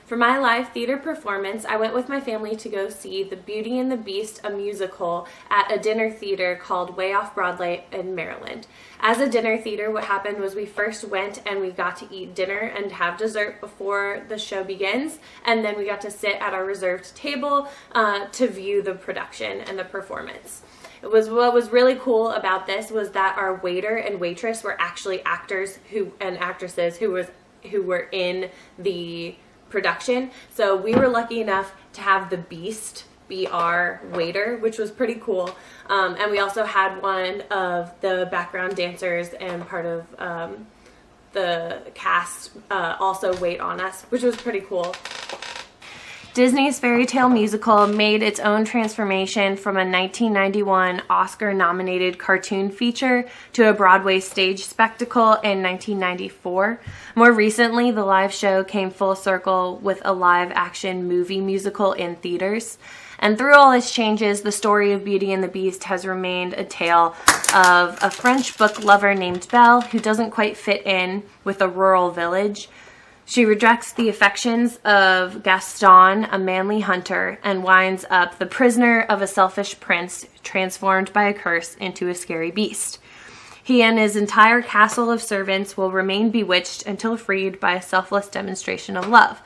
For my live theater performance, I went with my family to go see The Beauty and the Beast, a musical, at a dinner theater called Way Off Broadway in Maryland. As a dinner theater, what happened was we first went and we got to eat dinner and have dessert before the show begins, and then we got to sit at our reserved table to view the production and the performance. What was really cool about this was that our waiter and waitress were actually actors and actresses who were in the production. So we were lucky enough to have the Beast be our waiter, which was pretty cool. And we also had one of the background dancers and part of the cast also wait on us, which was pretty cool. Disney's Fairy Tale musical made its own transformation from a 1991 Oscar-nominated cartoon feature to a Broadway stage spectacle in 1994. More recently, the live show came full circle with a live-action movie musical in theaters. And through all its changes, the story of Beauty and the Beast has remained a tale of a French book lover named Belle who doesn't quite fit in with a rural village. She rejects the affections of Gaston, a manly hunter, and winds up the prisoner of a selfish prince transformed by a curse into a scary beast. He and his entire castle of servants will remain bewitched until freed by a selfless demonstration of love.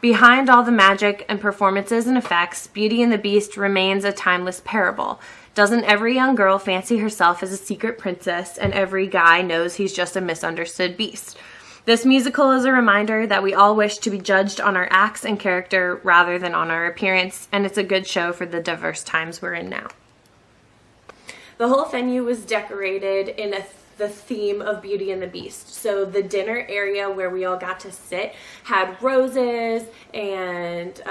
Behind all the magic and performances and effects, Beauty and the Beast remains a timeless parable. Doesn't every young girl fancy herself as a secret princess, and every guy knows he's just a misunderstood beast? This musical is a reminder that we all wish to be judged on our acts and character rather than on our appearance, and it's a good show for the diverse times we're in now. The whole venue was decorated in the theme of Beauty and the Beast. So the dinner area where we all got to sit had roses and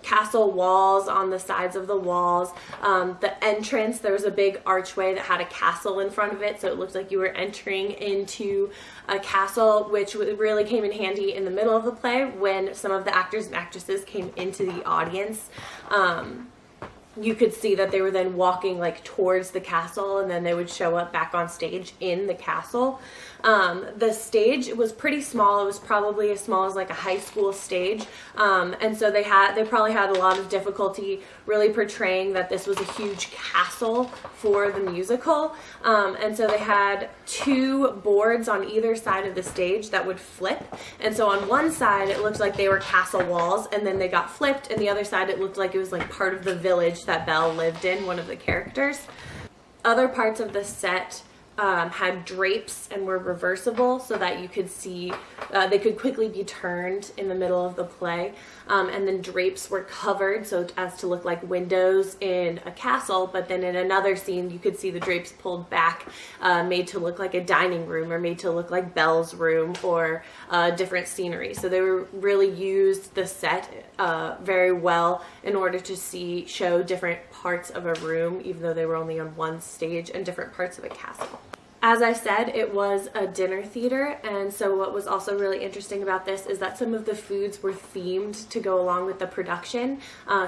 castle walls on the sides of the walls. The entrance, there was a big archway that had a castle in front of it, so it looked like you were entering into a castle, which really came in handy in the middle of the play when some of the actors and actresses came into the audience. You could see that they were then walking like towards the castle, and then they would show up back on stage in the castle. The stage was pretty small. It was probably as small as like a high school stage. And so they probably had a lot of difficulty really portraying that this was a huge castle for the musical. And so they had two boards on either side of the stage that would flip. And so on one side, it looked like they were castle walls, and then they got flipped. And the other side, it looked like it was like part of the village that Belle lived in, one of the characters. Other parts of the set had drapes and were reversible so that you could see, they could quickly be turned in the middle of the play. And then drapes were covered so as to look like windows in a castle, but then in another scene you could see the drapes pulled back, made to look like a dining room or made to look like Belle's room or different scenery. So they were really used the set very well in order to show different parts of a room, even though they were only on one stage, and different parts of a castle. As I said, it was a dinner theater, and so what was also really interesting about this is that some of the foods were themed to go along with the production.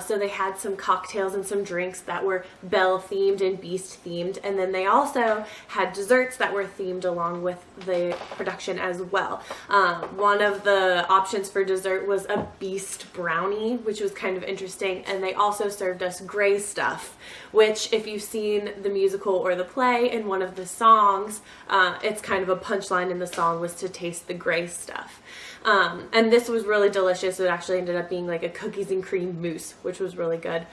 So they had some cocktails and some drinks that were Belle themed and Beast themed, and then they also had desserts that were themed along with the production as well. One of the options for dessert was a Beast brownie, which was kind of interesting, and they also served us gray stuff, which if you've seen the musical or the play, in one of the songs, it's kind of a punchline in the song was to taste the gray stuff. And this was really delicious. It actually ended up being like a cookies and cream mousse, which was really good.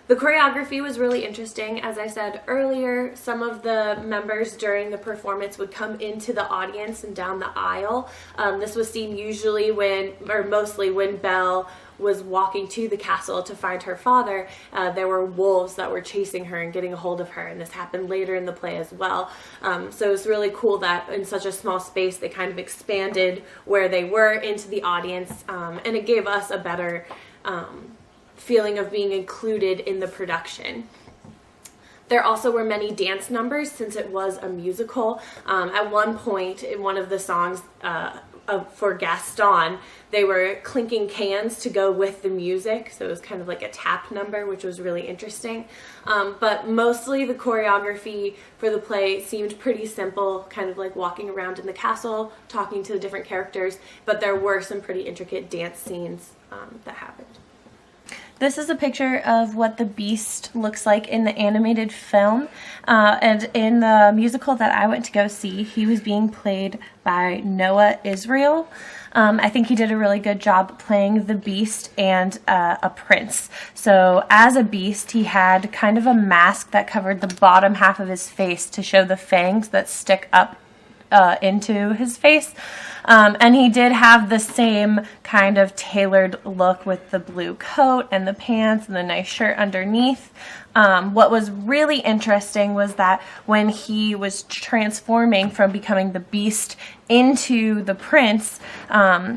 The choreography was really interesting. As I said earlier, some of the members during the performance would come into the audience and down the aisle. This was seen mostly when Belle was walking to the castle to find her father. There were wolves that were chasing her and getting a hold of her, and this happened later in the play as well. So it's really cool that in such a small space they kind of expanded where they were into the audience, and it gave us a better feeling of being included in the production. There also were many dance numbers since it was a musical. At one point in one of the songs, for Gaston, they were clinking cans to go with the music, so it was kind of like a tap number, which was really interesting. But mostly the choreography for the play seemed pretty simple, kind of like walking around in the castle, talking to the different characters, but there were some pretty intricate dance scenes that happened. This is a picture of what the Beast looks like in the animated film, and in the musical that I went to go see, he was being played by Noah Israel. I think he did a really good job playing the Beast and a prince. So as a Beast, he had kind of a mask that covered the bottom half of his face to show the fangs that stick up into his face. And he did have the same kind of tailored look with the blue coat and the pants and the nice shirt underneath. What was really interesting was that when he was transforming from becoming the Beast into the prince,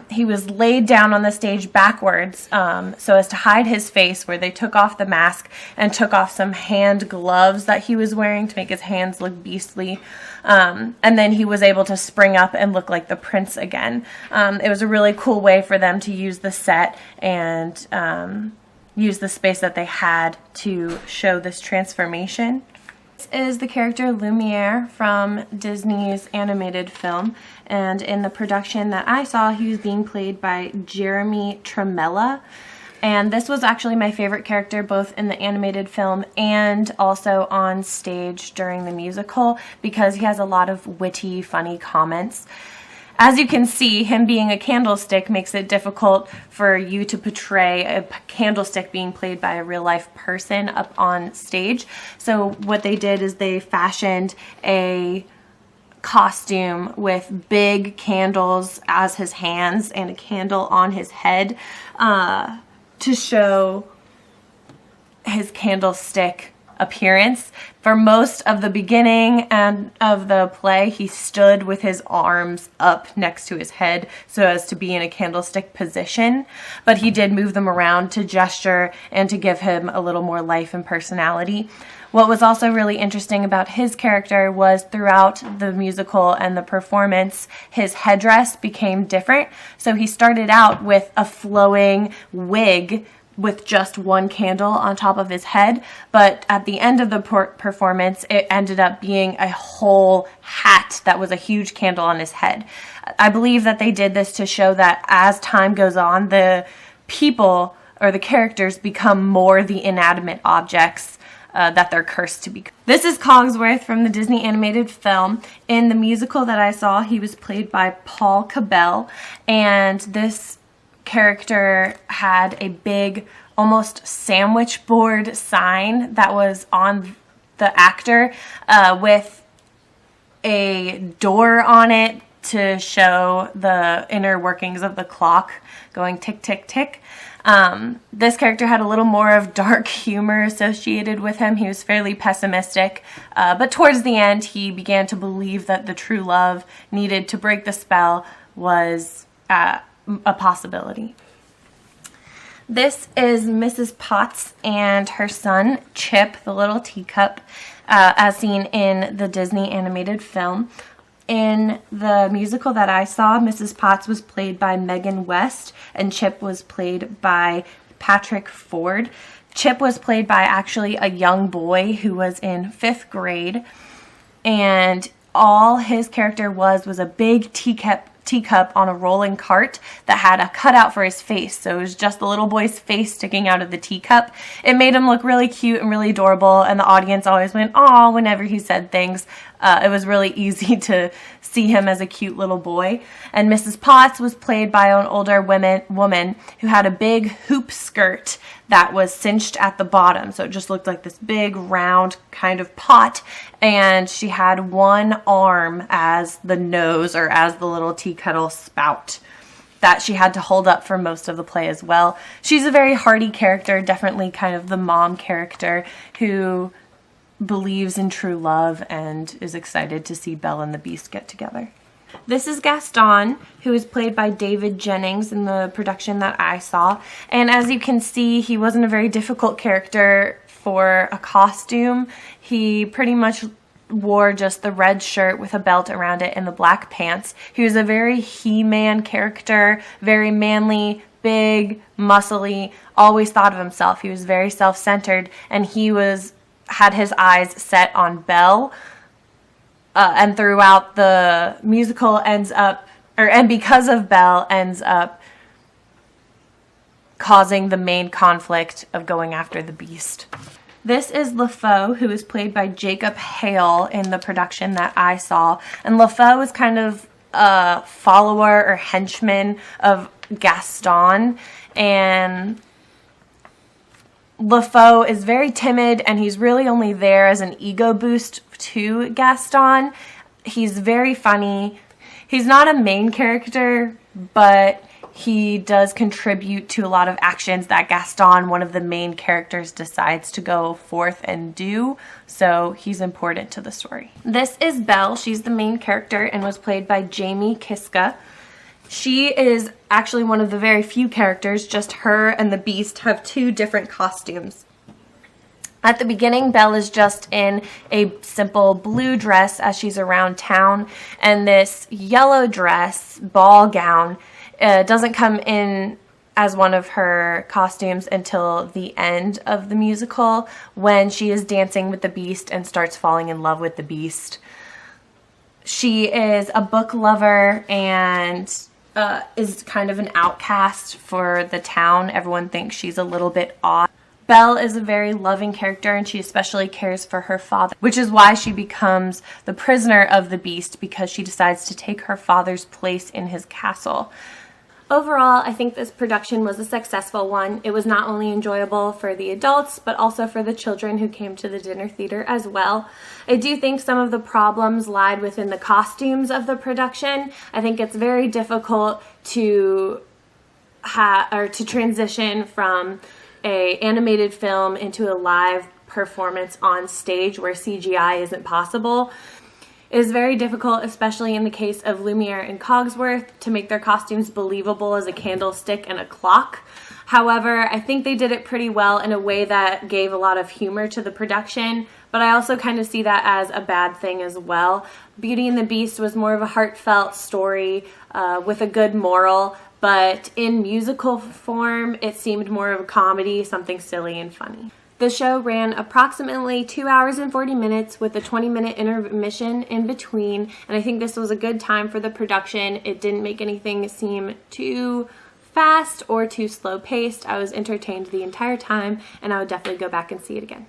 he was laid down on the stage backwards so as to hide his face, where they took off the mask and took off some hand gloves that he was wearing to make his hands look beastly. And then he was able to spring up and look like the prince again. It was a really cool way for them to use the set and use the space that they had to show this transformation. This is the character Lumiere from Disney's animated film, and in the production that I saw, he was being played by Jeremy Tremella. And this was actually my favorite character, both in the animated film and also on stage during the musical, because he has a lot of witty, funny comments. As you can see, him being a candlestick makes it difficult for you to portray a candlestick being played by a real-life person up on stage. So what they did is they fashioned a costume with big candles as his hands and a candle on his head to show his candlestick appearance. For most of the beginning and of the play, he stood with his arms up next to his head so as to be in a candlestick position, but he did move them around to gesture and to give him a little more life and personality. What was also really interesting about his character was throughout the musical and the performance, his headdress became different. So he started out with a flowing wig with just one candle on top of his head, but at the end of the performance, it ended up being a whole hat that was a huge candle on his head. I believe that they did this to show that as time goes on, the people or the characters become more the inanimate objects that they're cursed to be. This is Cogsworth from the Disney animated film. In the musical that I saw, he was played by Paul Cabell, and this character had a big, almost sandwich board sign that was on the actor with a door on it to show the inner workings of the clock going tick, tick, tick. This character had a little more of dark humor associated with him. He was fairly pessimistic, but towards the end he began to believe that the true love needed to break the spell was a possibility. This is Mrs. Potts and her son, Chip, the little teacup, as seen in the Disney animated film. In the musical that I saw, Mrs. Potts was played by Megan West, and Chip was played by Patrick Ford. Chip was played by actually a young boy who was in 5th grade, and all his character was a big teacup on a rolling cart that had a cutout for his face. So it was just the little boy's face sticking out of the teacup. It made him look really cute and really adorable, and the audience always went, "Aw," whenever he said things. It was really easy to see him as a cute little boy. And Mrs. Potts was played by an older woman who had a big hoop skirt that was cinched at the bottom. So it just looked like this big round kind of pot. And she had one arm as the nose, or as the little tea kettle spout, that she had to hold up for most of the play as well. She's a very hearty character, definitely kind of the mom character who believes in true love and is excited to see Belle and the Beast get together. This is Gaston, who is played by David Jennings in the production that I saw. And as you can see, he wasn't a very difficult character for a costume. He pretty much wore just the red shirt with a belt around it and the black pants. He was a very He-Man character, very manly, big, muscly, always thought of himself. He was very self-centered, and he had his eyes set on Belle. And throughout the musical and because of Belle, ends up causing the main conflict of going after the Beast. This is LeFou, who is played by Jacob Hale in the production that I saw. And LeFou is kind of a follower or henchman of Gaston. And LeFou is very timid, and he's really only there as an ego boost to Gaston. He's very funny. He's not a main character, but he does contribute to a lot of actions that Gaston, one of the main characters, decides to go forth and do. So he's important to the story. This is Belle. She's the main character and was played by Jamie Kiska. She is actually one of the very few characters. Just her and the Beast have two different costumes. At the beginning, Belle is just in a simple blue dress as she's around town, and this yellow dress, ball gown, doesn't come in as one of her costumes until the end of the musical, when she is dancing with the Beast and starts falling in love with the Beast. She is a book lover and is kind of an outcast for the town. Everyone thinks she's a little bit odd. Belle is a very loving character, and she especially cares for her father, which is why she becomes the prisoner of the Beast, because she decides to take her father's place in his castle. Overall, I think this production was a successful one. It was not only enjoyable for the adults, but also for the children who came to the dinner theater as well. I do think some of the problems lied within the costumes of the production. I think it's very difficult to transition from an animated film into a live performance on stage where CGI isn't possible. It is very difficult, especially in the case of Lumiere and Cogsworth, to make their costumes believable as a candlestick and a clock. However, I think they did it pretty well in a way that gave a lot of humor to the production, but I also kind of see that as a bad thing as well. Beauty and the Beast was more of a heartfelt story with a good moral, but in musical form, it seemed more of a comedy, something silly and funny. The show ran approximately 2 hours and 40 minutes with a 20-minute intermission in between, and I think this was a good time for the production. It didn't make anything seem too fast or too slow-paced. I was entertained the entire time, and I would definitely go back and see it again.